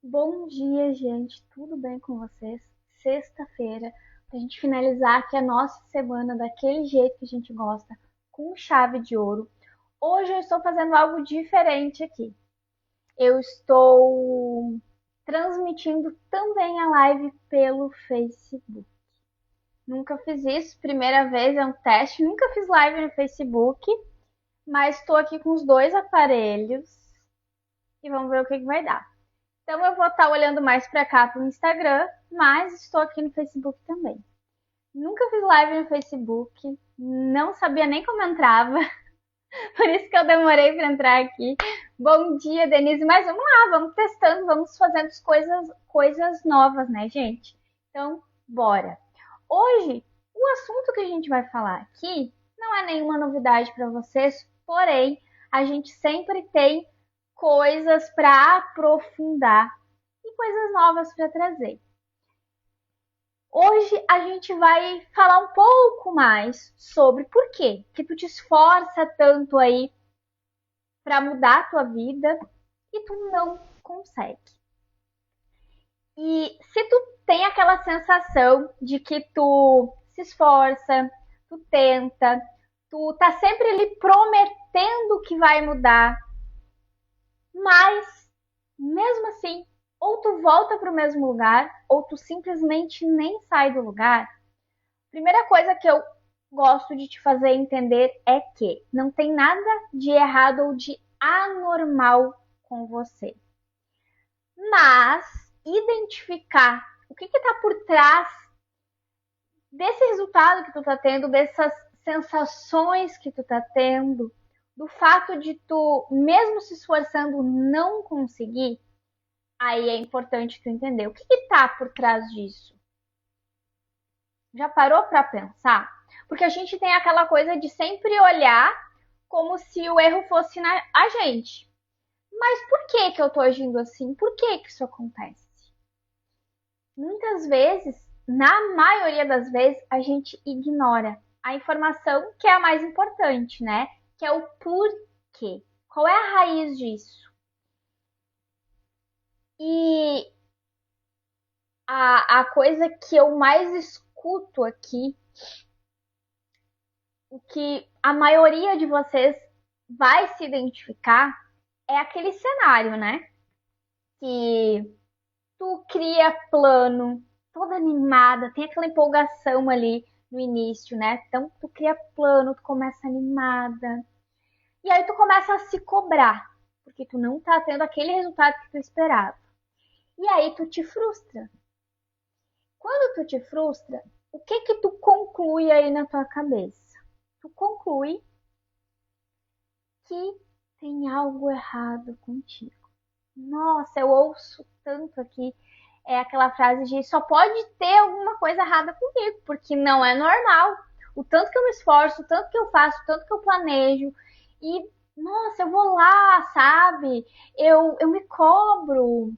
Bom dia, gente. Tudo bem com vocês? Sexta-feira, pra gente finalizar aqui a nossa semana daquele jeito que a gente gosta, com chave de ouro. Hoje eu estou fazendo algo diferente aqui. Eu estou transmitindo também a live pelo Facebook. Nunca fiz isso, primeira vez, é um teste. Nunca fiz live no Facebook, mas estou aqui com os dois aparelhos e vamos ver o que vai dar. Então eu vou estar olhando mais para cá para o Instagram, mas estou aqui no Facebook também. Nunca fiz live no Facebook, não sabia nem como entrava, por isso que eu demorei para entrar aqui. Bom dia, Denise, mas vamos lá, vamos testando, vamos fazendo coisas novas, né, gente? Então, bora. Hoje, o assunto que a gente vai falar aqui não é nenhuma novidade para vocês, porém, a gente sempre tem coisas para aprofundar e coisas novas para trazer. Hoje a gente vai falar um pouco mais sobre por quê que tu te esforça tanto aí para mudar a tua vida e tu não consegue. E se tu tem aquela sensação de que tu se esforça, tu tenta, tu tá sempre ali prometendo que vai mudar, mas mesmo assim, ou tu volta para o mesmo lugar, ou tu simplesmente nem sai do lugar. Primeira coisa que eu gosto de te fazer entender é que não tem nada de errado ou de anormal com você. Mas identificar o que está por trás desse resultado que tu tá tendo, dessas sensações que tu tá tendo, do fato de tu, mesmo se esforçando, não conseguir, aí é importante tu entender o que tá por trás disso. Já parou para pensar? Porque a gente tem aquela coisa de sempre olhar como se o erro fosse a gente. Mas por que que eu tô agindo assim? Por que que isso acontece? Muitas vezes, na maioria das vezes, a gente ignora a informação que é a mais importante, né? Que é o porquê. Qual é a raiz disso? E a coisa que eu mais escuto aqui, o que a maioria de vocês vai se identificar, é aquele cenário, né? Que tu cria plano, toda animada, tem aquela empolgação ali no início, né? Então tu cria plano, tu começa animada. E aí tu começa a se cobrar, porque tu não tá tendo aquele resultado que tu esperava. E aí tu te frustra. Quando tu te frustra, o que que tu conclui aí na tua cabeça? Tu conclui que tem algo errado contigo. Nossa, eu ouço tanto aqui aquela frase de só pode ter alguma coisa errada comigo, porque não é normal. O tanto que eu me esforço, o tanto que eu faço, o tanto que eu planejo. E, nossa, eu vou lá, sabe? Eu me cobro.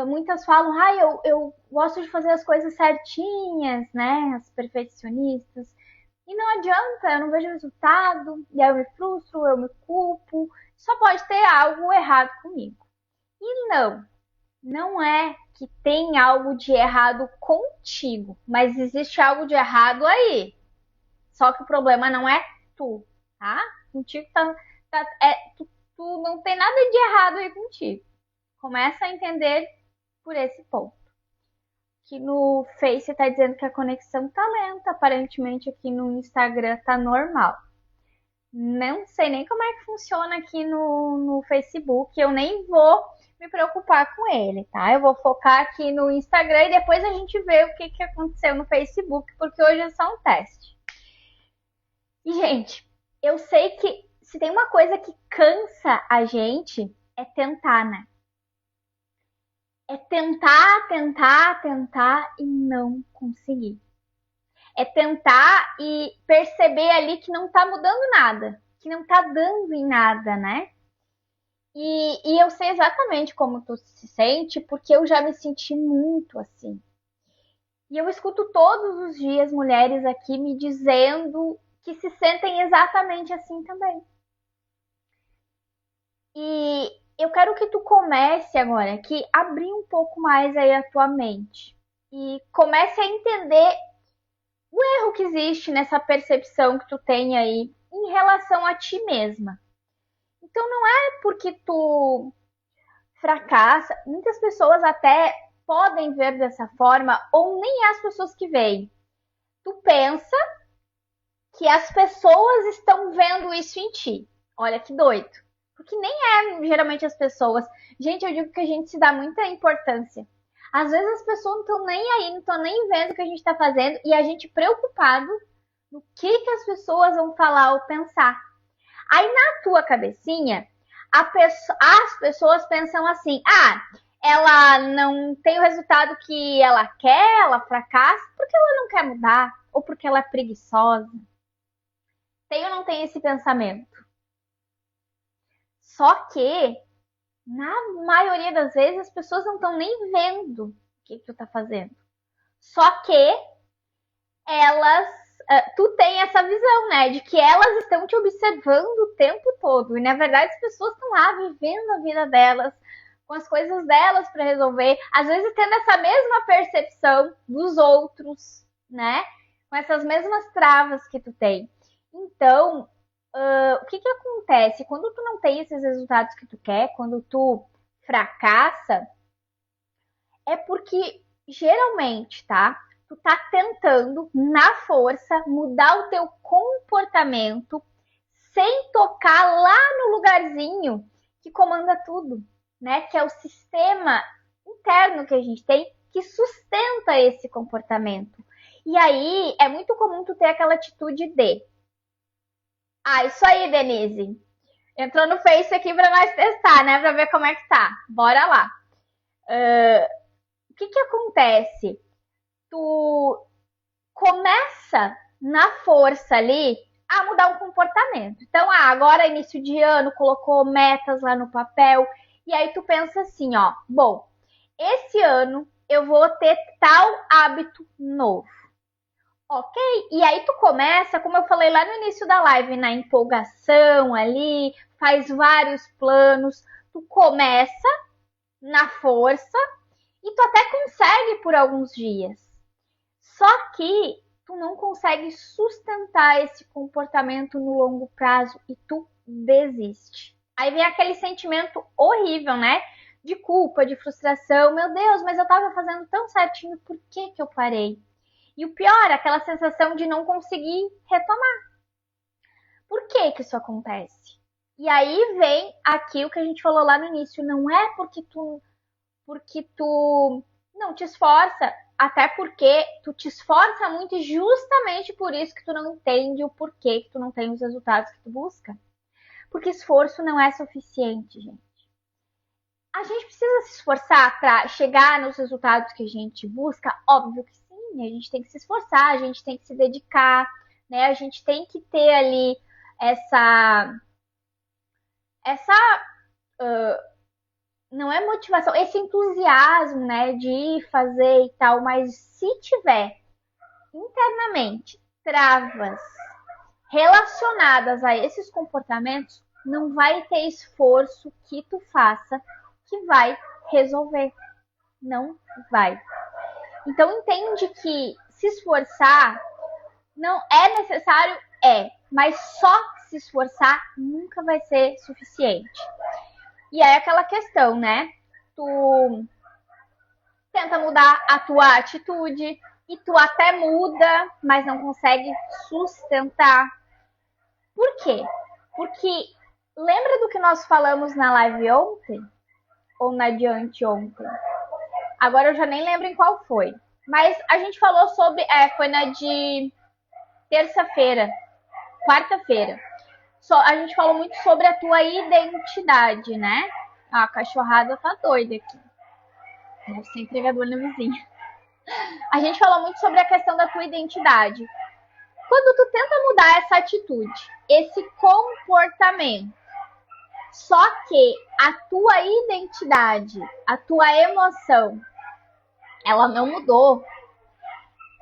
Muitas falam, eu gosto de fazer as coisas certinhas, né? As perfeccionistas. E não adianta, eu não vejo resultado, e aí eu me frustro, eu me culpo. Só pode ter algo errado comigo. E não é que tem algo de errado contigo, mas existe algo de errado aí. Só que o problema não é tu, tá? Contigo tu não tem nada de errado aí contigo. Começa a entender por esse ponto. Que no Face tá dizendo que a conexão tá lenta, aparentemente aqui no Instagram tá normal. Não sei nem como é que funciona aqui no Facebook, eu nem vou me preocupar com ele, tá? Eu vou focar aqui no Instagram e depois a gente vê o que, que aconteceu no Facebook, porque hoje é só um teste. E, gente, eu sei que se tem uma coisa que cansa a gente, é tentar, né? É tentar, tentar, tentar e não conseguir. É tentar e perceber ali que não tá mudando nada, que não tá dando em nada, né? E eu sei exatamente como tu se sente, porque eu já me senti muito assim. E eu escuto todos os dias mulheres aqui me dizendo que se sentem exatamente assim também. E eu quero que tu comece agora que abrir um pouco mais aí a tua mente e comece a entender o erro que existe nessa percepção que tu tem aí em relação a ti mesma. Então não é porque tu fracassa, muitas pessoas até podem ver dessa forma, ou nem as pessoas que veem. Tu pensa que as pessoas estão vendo isso em ti. Olha que doido. Porque nem é geralmente as pessoas. Gente, eu digo que a gente se dá muita importância. Às vezes as pessoas não estão nem aí, não estão nem vendo o que a gente está fazendo e a gente preocupado no que as pessoas vão falar ou pensar. Aí na tua cabecinha, as pessoas pensam assim: ah, ela não tem o resultado que ela quer, ela fracassa porque ela não quer mudar ou porque ela é preguiçosa. Tem ou não tem esse pensamento? Só que, na maioria das vezes, as pessoas não estão nem vendo o que tu tá fazendo. Só que tu tem essa visão, né, de que elas estão te observando o tempo todo. E na verdade as pessoas estão lá vivendo a vida delas, com as coisas delas para resolver, às vezes tendo essa mesma percepção dos outros, né? Com essas mesmas travas que tu tem. Então, o que acontece? Quando tu não tem esses resultados que tu quer, quando tu fracassa, é porque geralmente, tá? Tu tá tentando, na força, mudar o teu comportamento sem tocar lá no lugarzinho que comanda tudo, né? Que é o sistema interno que a gente tem que sustenta esse comportamento. E aí é muito comum tu ter aquela atitude de: ah, isso aí, Denise. Entrou no Face aqui para nós testar, né? Para ver como é que tá. Bora lá. O que acontece? Tu começa na força ali a mudar o comportamento. Então, agora início de ano, colocou metas lá no papel, e aí tu pensa assim, ó, bom, esse ano eu vou ter tal hábito novo. Ok? E aí tu começa, como eu falei lá no início da live, na empolgação ali, faz vários planos, tu começa na força e tu até consegue por alguns dias. Só que tu não consegue sustentar esse comportamento no longo prazo e tu desiste. Aí vem aquele sentimento horrível, né? De culpa, de frustração. Meu Deus, mas eu tava fazendo tão certinho, por que eu parei? E o pior, aquela sensação de não conseguir retomar. Por que isso acontece? E aí vem aqui o que a gente falou lá no início. Não é porque tu não te esforça, até porque tu te esforça muito e justamente por isso que tu não entende o porquê que tu não tem os resultados que tu busca. Porque esforço não é suficiente, gente. A gente precisa se esforçar para chegar nos resultados que a gente busca? Óbvio que sim, a gente tem que se esforçar, a gente tem que se dedicar, né? A gente tem que ter ali essa não é motivação, esse entusiasmo, né, de fazer e tal, mas se tiver internamente travas relacionadas a esses comportamentos, não vai ter esforço que tu faça que vai resolver. Não vai. Então entende que se esforçar não é necessário, mas só se esforçar nunca vai ser suficiente. E aí aquela questão, né? Tu tenta mudar a tua atitude e tu até muda, mas não consegue sustentar. Por quê? Porque lembra do que nós falamos na live ontem? Ou na de anteontem? Agora eu já nem lembro em qual foi. Mas a gente falou sobre... foi na de terça-feira. Quarta-feira. A gente falou muito sobre a tua identidade, né? A cachorrada tá doida aqui. Deve ser entregador na vizinha. A gente falou muito sobre a questão da tua identidade. Quando tu tenta mudar essa atitude, esse comportamento, só que a tua identidade, a tua emoção, ela não mudou.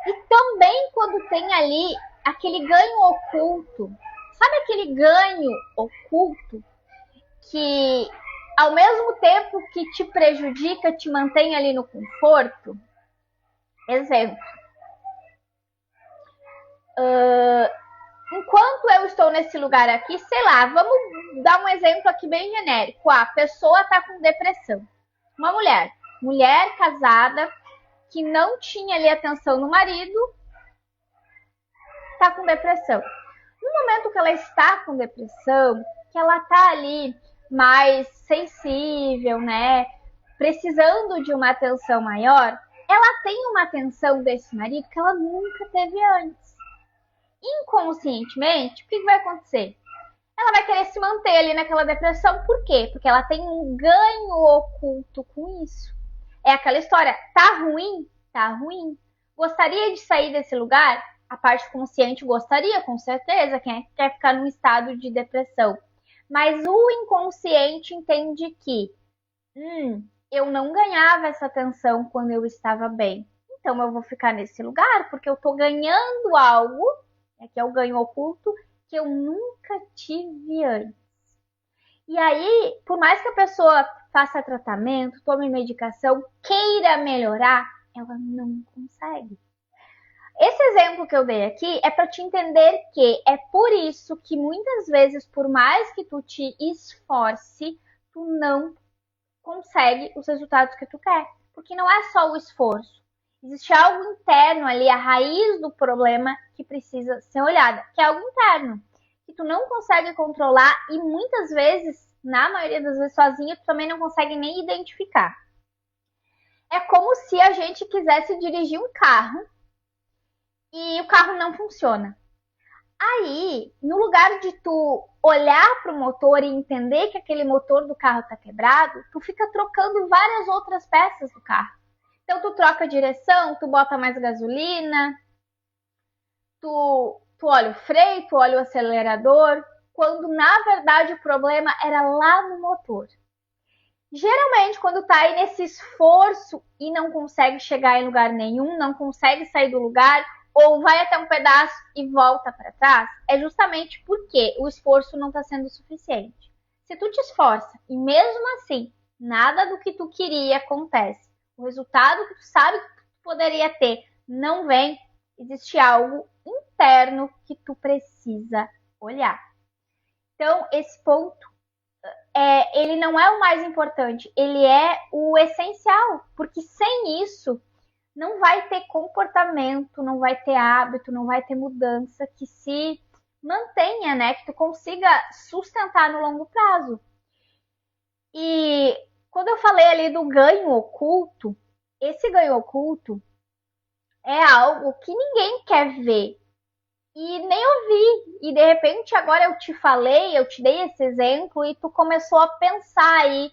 E também quando tem ali aquele ganho oculto, sabe aquele ganho oculto que ao mesmo tempo que te prejudica, te mantém ali no conforto. Exemplo. Enquanto eu estou nesse lugar aqui, sei lá, vamos dar um exemplo aqui bem genérico. A pessoa está com depressão. Uma mulher casada, que não tinha ali atenção no marido, está com depressão. No momento que ela está com depressão, que ela está ali mais sensível, né, precisando de uma atenção maior, ela tem uma atenção desse marido que ela nunca teve antes. Inconscientemente, o que vai acontecer? Ela vai querer se manter ali naquela depressão. Por quê? Porque ela tem um ganho oculto com isso. É aquela história, tá ruim? Tá ruim. Gostaria de sair desse lugar? A parte consciente gostaria, com certeza. Quem é que quer ficar num estado de depressão? Mas o inconsciente entende que eu não ganhava essa atenção quando eu estava bem. Então eu vou ficar nesse lugar porque eu tô ganhando algo, que é o ganho oculto, que eu nunca tive antes. E aí, por mais que a pessoa faça tratamento, tome medicação, queira melhorar, ela não consegue. Esse exemplo que eu dei aqui é para te entender que é por isso que muitas vezes, por mais que tu te esforce, tu não consegue os resultados que tu quer. Porque não é só o esforço. Existe algo interno ali, a raiz do problema que precisa ser olhada, que é algo interno, que tu não consegue controlar e muitas vezes, na maioria das vezes sozinho, tu também não consegue nem identificar. É como se a gente quisesse dirigir um carro e o carro não funciona. Aí, no lugar de tu olhar para o motor e entender que aquele motor do carro está quebrado, tu fica trocando várias outras peças do carro. Então, tu troca a direção, tu bota mais gasolina, tu olha o freio, tu olha o acelerador, quando na verdade o problema era lá no motor. Geralmente, quando tá aí nesse esforço e não consegue chegar em lugar nenhum, não consegue sair do lugar, ou vai até um pedaço e volta para trás, é justamente porque o esforço não está sendo suficiente. Se tu te esforça e mesmo assim nada do que tu queria acontece, o resultado que tu sabe que tu poderia ter não vem, existe algo interno que tu precisa olhar. Então, esse ponto, ele não é o mais importante, ele é o essencial, porque sem isso não vai ter comportamento, não vai ter hábito, não vai ter mudança que se mantenha, né? Que tu consiga sustentar no longo prazo. E quando eu falei ali do ganho oculto, esse ganho oculto é algo que ninguém quer ver e nem ouvir. E de repente agora eu te falei, eu te dei esse exemplo e tu começou a pensar aí,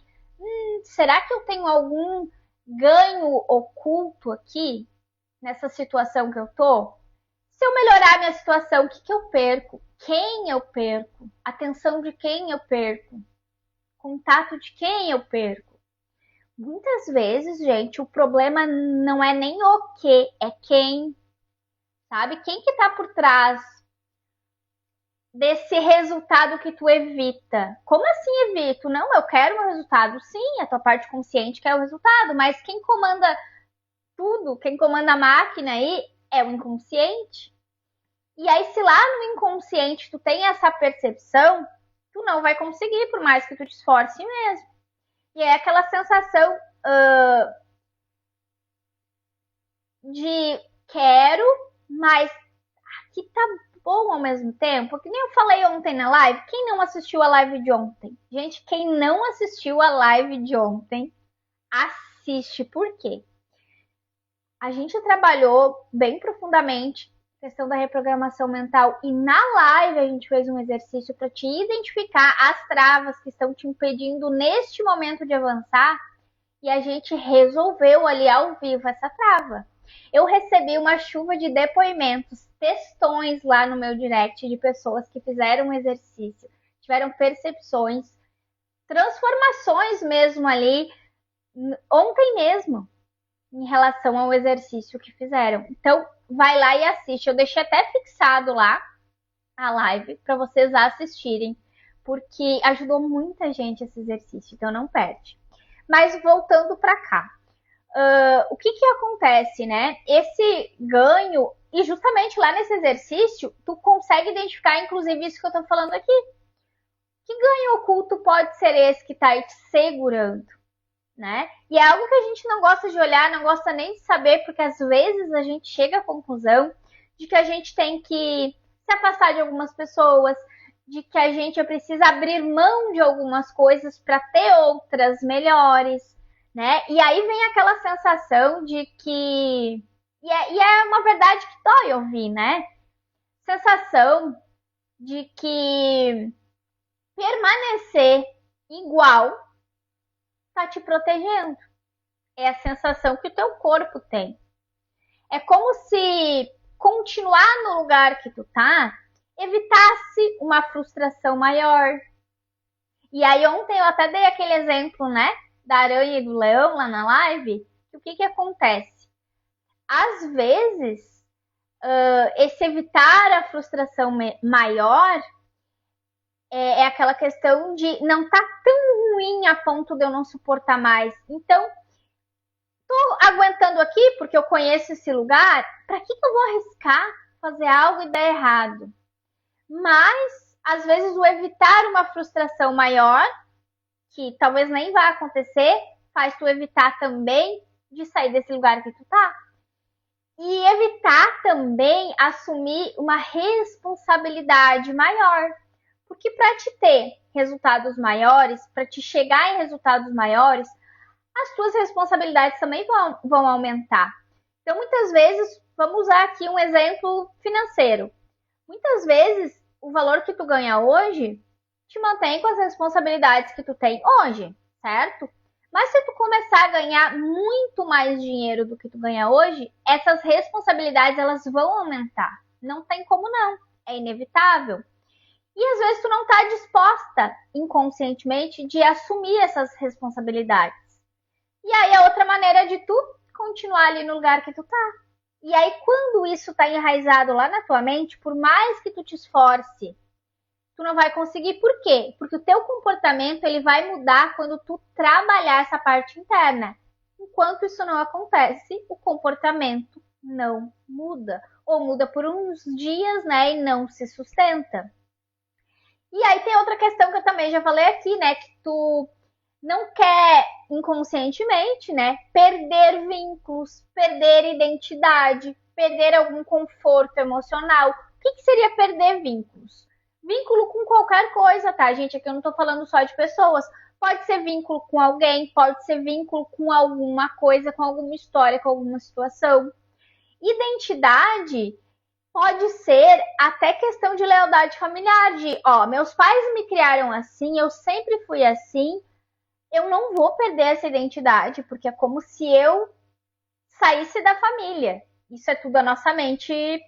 será que eu tenho algum ganho oculto aqui, nessa situação que eu tô? Se eu melhorar a minha situação, o que eu perco? Quem eu perco? Atenção de quem eu perco? Contato de quem eu perco? Muitas vezes, gente, o problema não é nem o que, é quem. Sabe? Quem que tá por trás desse resultado que tu evita? Como assim evito? Não, eu quero um resultado. Sim, a tua parte consciente quer o resultado, mas quem comanda tudo, quem comanda a máquina aí é o inconsciente. E aí, se lá no inconsciente tu tem essa percepção, tu não vai conseguir, por mais que tu te esforce mesmo. E é aquela sensação de quero, mas aqui tá bom ao mesmo tempo. Que nem eu falei ontem na live. Quem não assistiu a live de ontem? Gente, quem não assistiu a live de ontem, assiste. Por quê? A gente trabalhou bem profundamente a questão da reprogramação mental e na live a gente fez um exercício para te identificar as travas que estão te impedindo neste momento de avançar e a gente resolveu ali ao vivo essa trava. Eu recebi uma chuva de depoimentos, textões lá no meu direct de pessoas que fizeram um exercício, tiveram percepções, transformações mesmo ali ontem mesmo, em relação ao exercício que fizeram. Então, vai lá e assiste. Eu deixei até fixado lá a live para vocês assistirem, porque ajudou muita gente esse exercício, então não perde. Mas voltando para cá, o que acontece, né? Esse ganho, e justamente lá nesse exercício, tu consegue identificar, inclusive, isso que eu tô falando aqui. Que ganho oculto pode ser esse que tá aí te segurando, né? E é algo que a gente não gosta de olhar, não gosta nem de saber, porque às vezes a gente chega à conclusão de que a gente tem que se afastar de algumas pessoas, de que a gente precisa abrir mão de algumas coisas para ter outras melhores, né? E aí vem aquela sensação de que... E é uma verdade que dói ouvir, né? Sensação de que permanecer igual tá te protegendo. É a sensação que o teu corpo tem. É como se continuar no lugar que tu tá evitasse uma frustração maior. E aí ontem eu até dei aquele exemplo, né, da aranha e do leão lá na live. O que acontece? Às vezes, esse evitar a frustração maior é aquela questão de não tá tão ruim a ponto de eu não suportar mais. Então, tô aguentando aqui porque eu conheço esse lugar, para que eu vou arriscar fazer algo e dar errado? Mas, às vezes, o evitar uma frustração maior, que talvez nem vá acontecer, faz tu evitar também de sair desse lugar que tu tá. E evitar também assumir uma responsabilidade maior. Porque para te ter resultados maiores, para te chegar em resultados maiores, as suas responsabilidades também vão aumentar. Então, muitas vezes, vamos usar aqui um exemplo financeiro. Muitas vezes, o valor que tu ganha hoje te mantém com as responsabilidades que tu tem hoje, certo? Mas se tu começar a ganhar muito mais dinheiro do que tu ganha hoje, essas responsabilidades elas vão aumentar. Não tem como não, é inevitável. E às vezes tu não está disposta inconscientemente de assumir essas responsabilidades. E aí a outra maneira de tu continuar ali no lugar que tu tá. E aí quando isso tá enraizado lá na tua mente, por mais que tu te esforce, tu não vai conseguir. Por quê? Porque o teu comportamento ele vai mudar quando tu trabalhar essa parte interna. Enquanto isso não acontece, o comportamento não muda. Ou muda por uns dias, né, e não se sustenta. E aí tem outra questão que eu também já falei aqui, né, que tu não quer inconscientemente, né, perder vínculos, perder identidade, perder algum conforto emocional. O que seria perder vínculos? Vínculo com qualquer coisa, tá, gente? Aqui eu não tô falando só de pessoas. Pode ser vínculo com alguém, pode ser vínculo com alguma coisa, com alguma história, com alguma situação. Identidade pode ser até questão de lealdade familiar, de, meus pais me criaram assim, eu sempre fui assim, eu não vou perder essa identidade, porque é como se eu saísse da família. Isso é tudo a nossa mente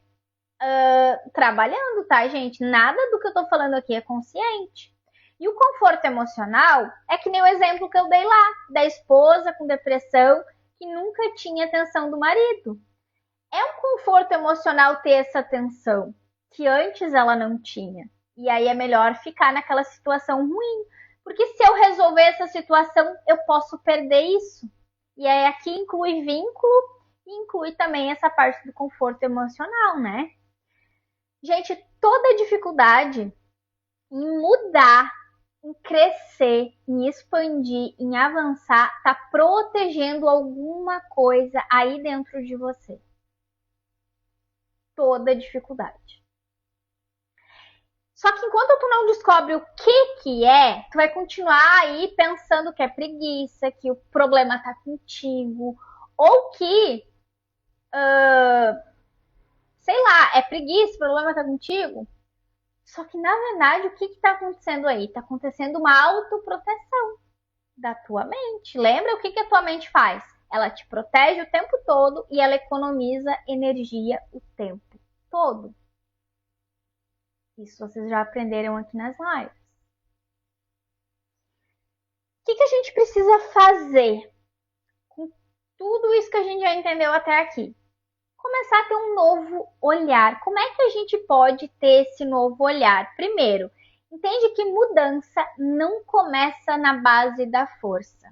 trabalhando, tá, gente? Nada do que eu tô falando aqui é consciente. E o conforto emocional é que nem o exemplo que eu dei lá, da esposa com depressão que nunca tinha atenção do marido. É um conforto emocional ter essa atenção, que antes ela não tinha. E aí é melhor ficar naquela situação ruim. Porque se eu resolver essa situação, eu posso perder isso. E aí aqui inclui vínculo e inclui também essa parte do conforto emocional, né? Gente, toda dificuldade em mudar, em crescer, em expandir, em avançar, tá protegendo alguma coisa aí dentro de você. Toda dificuldade. Só que enquanto tu não descobre o que é, tu vai continuar aí pensando que é preguiça, que o problema tá contigo, ou que, sei lá, é preguiça, o problema tá contigo. Só que, na verdade, o que tá acontecendo aí? Tá acontecendo uma autoproteção da tua mente. Lembra o que a tua mente faz? Ela te protege o tempo todo e ela economiza energia o tempo todo. Isso vocês já aprenderam aqui nas lives. O que a gente precisa fazer com tudo isso que a gente já entendeu até aqui? Começar a ter um novo olhar. Como é que a gente pode ter esse novo olhar? Primeiro, Entende que mudança não começa na base da força.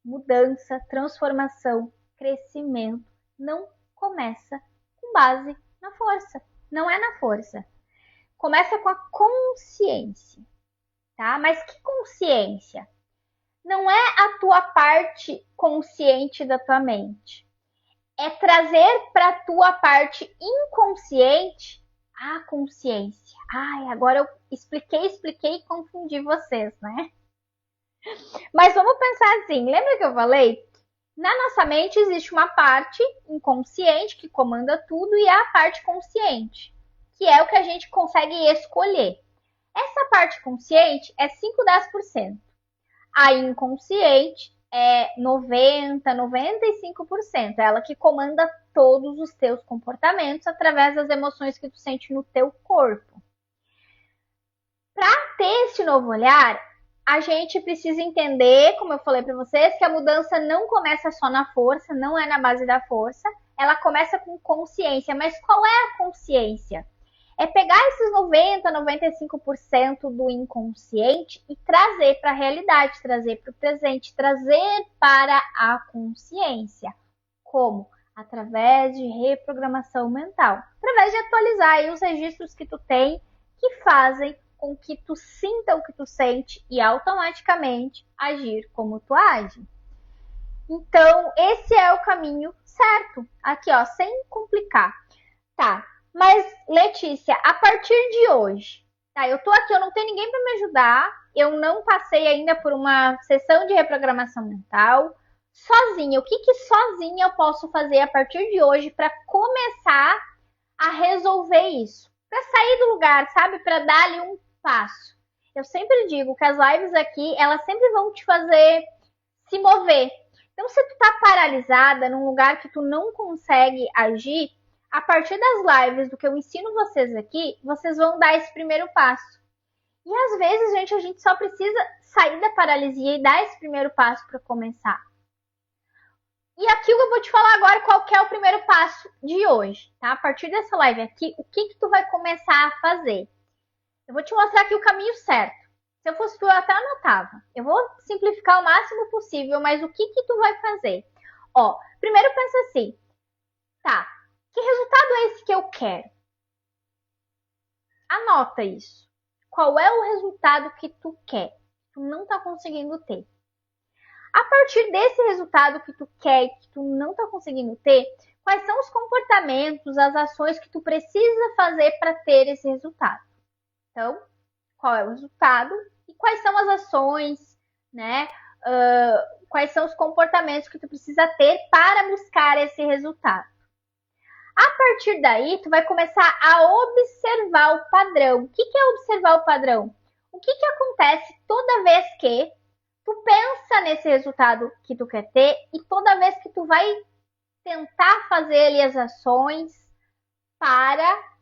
Mudança, transformação, crescimento não começa com base na força. Não é na força. Começa com a consciência, tá? Mas que consciência? Não é a tua parte consciente da tua mente. É trazer para a tua parte inconsciente a consciência. Ai, agora eu expliquei e confundi vocês, né? Mas vamos pensar assim, lembra que eu falei? Na nossa mente existe uma parte inconsciente que comanda tudo e a parte consciente, que é o que a gente consegue escolher. Essa parte consciente é 5-10%. A inconsciente é 90-95%. É ela que comanda todos os teus comportamentos através das emoções que tu sente no teu corpo. Para ter esse novo olhar, a gente precisa entender, como eu falei para vocês, que a mudança não começa só na força, não é na base da força, ela começa com consciência. Mas qual é a consciência? É pegar esses 90-95% do inconsciente e trazer para a realidade, trazer para o presente, trazer para a consciência. Como? Através de reprogramação mental. Através de atualizar aí os registros que tu tem, que fazem com que tu sinta o que tu sente e automaticamente agir como tu age. Então, esse é o caminho certo. Aqui, ó, sem complicar. Tá, mas Letícia, a partir de hoje, tá, eu tô aqui, eu não tenho ninguém para me ajudar, eu não passei ainda por uma sessão de reprogramação mental, sozinha, o que sozinha eu posso fazer a partir de hoje para começar a resolver isso? Para sair do lugar, sabe? Para dar ali um passo. Eu sempre digo que as lives aqui, elas sempre vão te fazer se mover. Então, se tu tá paralisada num lugar que tu não consegue agir, a partir das lives do que eu ensino vocês aqui, vocês vão dar esse primeiro passo. E às vezes, gente, a gente só precisa sair da paralisia e dar esse primeiro passo para começar. E aqui eu vou te falar agora qual que é o primeiro passo de hoje, tá? A partir dessa live aqui, o que tu vai começar a fazer? Eu vou te mostrar aqui o caminho certo. Se eu fosse tu, eu até anotava. Eu vou simplificar o máximo possível, mas o que tu vai fazer? Ó, primeiro pensa assim, tá, que resultado é esse que eu quero? Anota isso. Qual é o resultado que tu quer? Tu não tá conseguindo ter. A partir desse resultado que tu quer e que tu não tá conseguindo ter, quais são os comportamentos, as ações que tu precisa fazer para ter esse resultado? Então, qual é o resultado e quais são as ações, né? Quais são os comportamentos que tu precisa ter para buscar esse resultado? A partir daí, tu vai começar a observar o padrão. O que é observar o padrão? O que acontece toda vez que tu pensa nesse resultado que tu quer ter e toda vez que tu vai tentar fazer ali as ações para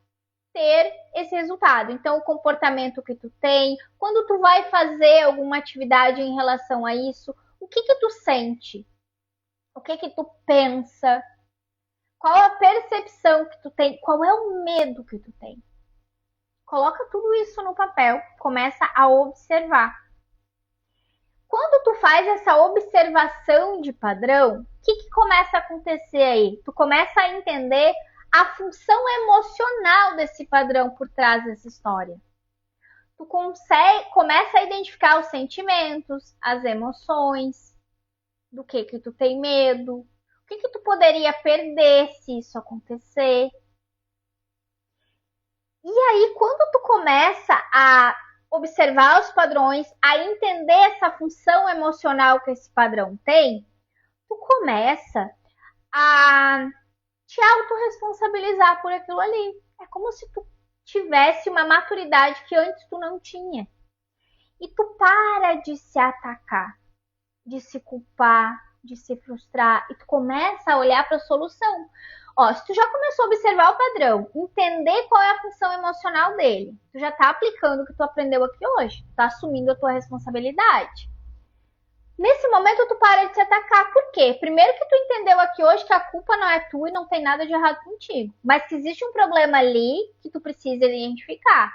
ter esse resultado. Então, o comportamento que tu tem, quando tu vai fazer alguma atividade em relação a isso, o que tu sente? O que tu pensa? Qual a percepção que tu tem? Qual é o medo que tu tem? Coloca tudo isso no papel, começa a observar. Quando tu faz essa observação de padrão, o que começa a acontecer aí? Tu começa a entender a função emocional desse padrão por trás dessa história. Tu começa a identificar os sentimentos, as emoções, do que tu tem medo, o que tu poderia perder se isso acontecer. E aí, quando tu começa a observar os padrões, a entender essa função emocional que esse padrão tem, tu começa a te autorresponsabilizar por aquilo ali. É como se tu tivesse uma maturidade que antes tu não tinha. E tu para de se atacar, de se culpar, de se frustrar, e tu começa a olhar para a solução. Ó, se tu já começou a observar o padrão, entender qual é a função emocional dele, tu já tá aplicando o que tu aprendeu aqui hoje, tu tá assumindo a tua responsabilidade. Nesse momento, tu para de se atacar. Por quê? Primeiro que tu entendeu aqui hoje que a culpa não é tua e não tem nada de errado contigo. Mas que existe um problema ali que tu precisa identificar.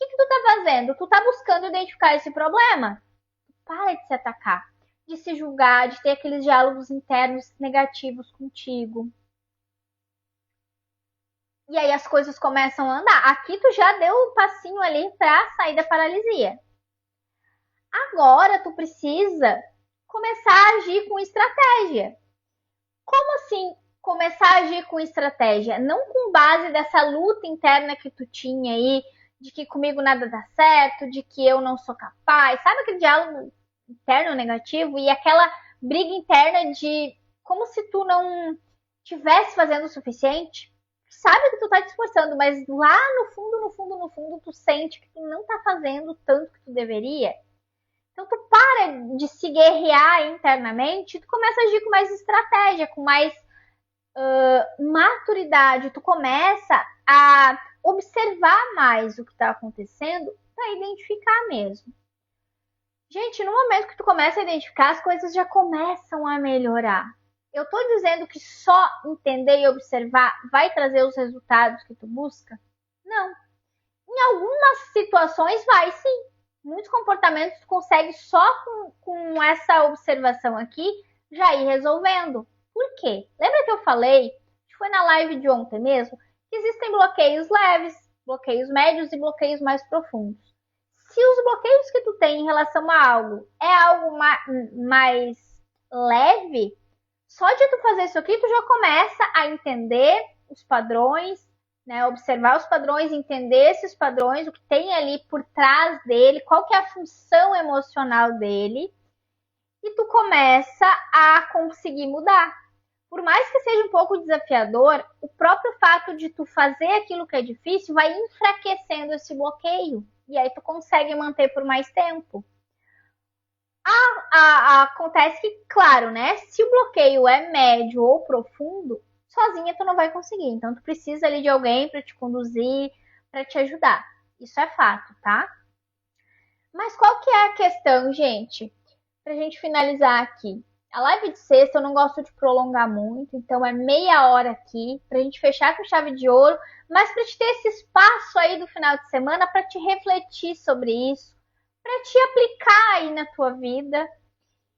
que tu tá fazendo? Tu tá buscando identificar esse problema? Para de se atacar, de se julgar, de ter aqueles diálogos internos negativos contigo. E aí as coisas começam a andar. Aqui tu já deu o passinho ali pra sair da paralisia. Agora tu precisa começar a agir com estratégia. Como assim começar a agir com estratégia? Não com base dessa luta interna que tu tinha aí, de que comigo nada dá certo, de que eu não sou capaz. Sabe aquele diálogo interno negativo e aquela briga interna de como se tu não tivesse fazendo o suficiente? Sabe que tu tá te esforçando, mas lá no fundo, no fundo, no fundo, tu sente que tu não tá fazendo tanto que tu deveria. Então tu para de se guerrear internamente e tu começa a agir com mais estratégia, com mais maturidade. Tu começa a observar mais o que está acontecendo para identificar mesmo. Gente, no momento que tu começa a identificar, as coisas já começam a melhorar. Eu tô dizendo que só entender e observar vai trazer os resultados que tu busca? Não. Em algumas situações vai sim. Muitos comportamentos tu consegue só com essa observação aqui já ir resolvendo. Por quê? Lembra que eu falei, que foi na live de ontem mesmo, que existem bloqueios leves, bloqueios médios e bloqueios mais profundos. Se os bloqueios que tu tem em relação a algo é algo mais leve, só de tu fazer isso aqui, tu já começa a entender os padrões, né? Observar os padrões, entender esses padrões, o que tem ali por trás dele, qual que é a função emocional dele, e tu começa a conseguir mudar. Por mais que seja um pouco desafiador, o próprio fato de tu fazer aquilo que é difícil vai enfraquecendo esse bloqueio. E aí tu consegue manter por mais tempo. Acontece que, claro, né? Se o bloqueio é médio ou profundo, sozinha tu não vai conseguir. Então tu precisa ali de alguém para te conduzir, para te ajudar. Isso é fato, tá? Mas qual que é a questão, gente? Pra gente finalizar aqui. A live de sexta eu não gosto de prolongar muito, então é meia hora aqui pra gente fechar com chave de ouro, mas pra te ter esse espaço aí do final de semana pra te refletir sobre isso, pra te aplicar aí na tua vida.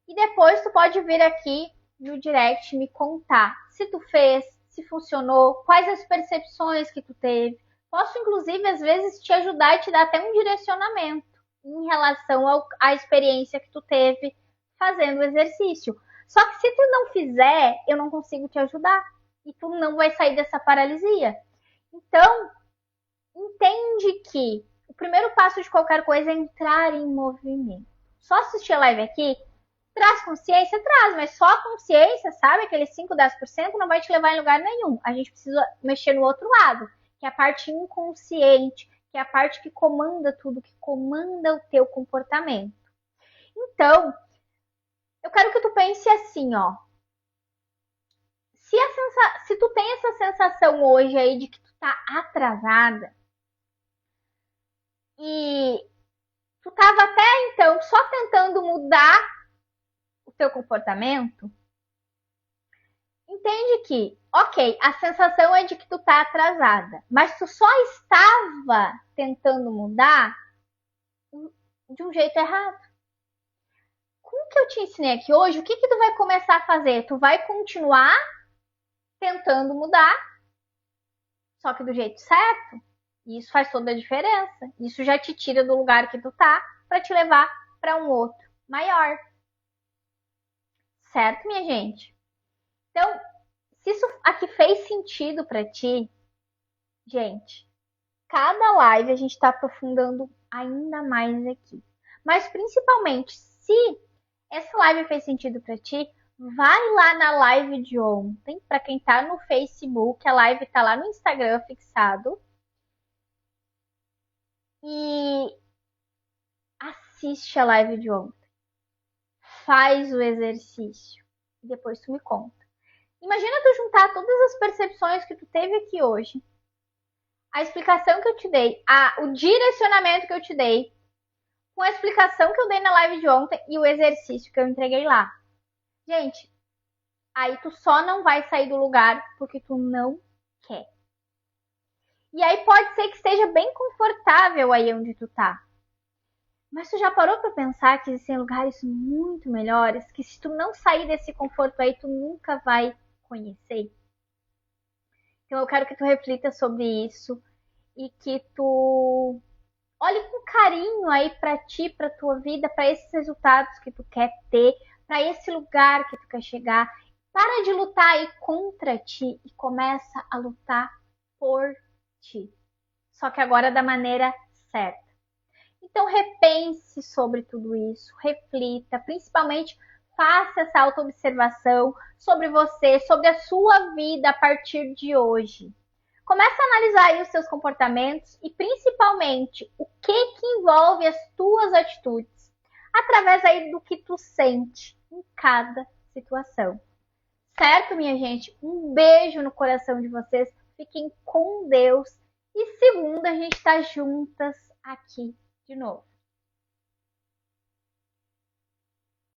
E depois tu pode vir aqui no direct me contar se tu fez, se funcionou, quais as percepções que tu teve. Posso, inclusive, às vezes te ajudar e te dar até um direcionamento em relação à experiência que tu teve fazendo o exercício. Só que se tu não fizer, eu não consigo te ajudar. E tu não vai sair dessa paralisia. Então, entende que o primeiro passo de qualquer coisa é entrar em movimento. Só assistir a live aqui traz consciência? Traz, mas só a consciência, sabe? Aqueles 5, 10% não vai te levar em lugar nenhum. A gente precisa mexer no outro lado, que é a parte inconsciente, que é a parte que comanda tudo, que comanda o teu comportamento. Então, eu quero que tu pense assim, ó. Se tu tem essa sensação hoje aí de que tu tá atrasada e tu tava até então só tentando mudar o teu comportamento, entende que, ok, a sensação é de que tu tá atrasada, mas tu só estava tentando mudar de um jeito errado. Com o que eu te ensinei aqui hoje, o que tu vai começar a fazer? Tu vai continuar tentando mudar, só que do jeito certo. E isso faz toda a diferença. Isso já te tira do lugar que tu tá para te levar para um outro maior. Certo, minha gente? Então, se isso aqui fez sentido para ti, gente, cada live a gente está aprofundando ainda mais aqui. Mas principalmente, se essa live fez sentido para ti, vai lá na live de ontem, para quem tá no Facebook, a live tá lá no Instagram fixado. E assiste a live de ontem. Faz o exercício. E depois tu me conta. Imagina tu juntar todas as percepções que tu teve aqui hoje, a explicação que eu te dei, o direcionamento que eu te dei, com a explicação que eu dei na live de ontem e o exercício que eu entreguei lá. Gente, aí tu só não vai sair do lugar porque tu não quer. E aí pode ser que esteja bem confortável aí onde tu tá. Mas tu já parou para pensar que existem lugares muito melhores, que se tu não sair desse conforto aí, tu nunca vai conhecer? Então eu quero que tu reflita sobre isso e que tu olhe com carinho aí para ti, para tua vida, para esses resultados que tu quer ter, para esse lugar que tu quer chegar. Para de lutar aí contra ti e começa a lutar por ti. Só que agora da maneira certa. Então repense sobre tudo isso, reflita, principalmente faça essa autoobservação sobre você, sobre a sua vida a partir de hoje. Comece a analisar aí os seus comportamentos e principalmente o que envolve as tuas atitudes, através aí do que tu sente em cada situação. Certo, minha gente? Um beijo no coração de vocês. Fiquem com Deus. E segunda a gente tá juntas aqui de novo.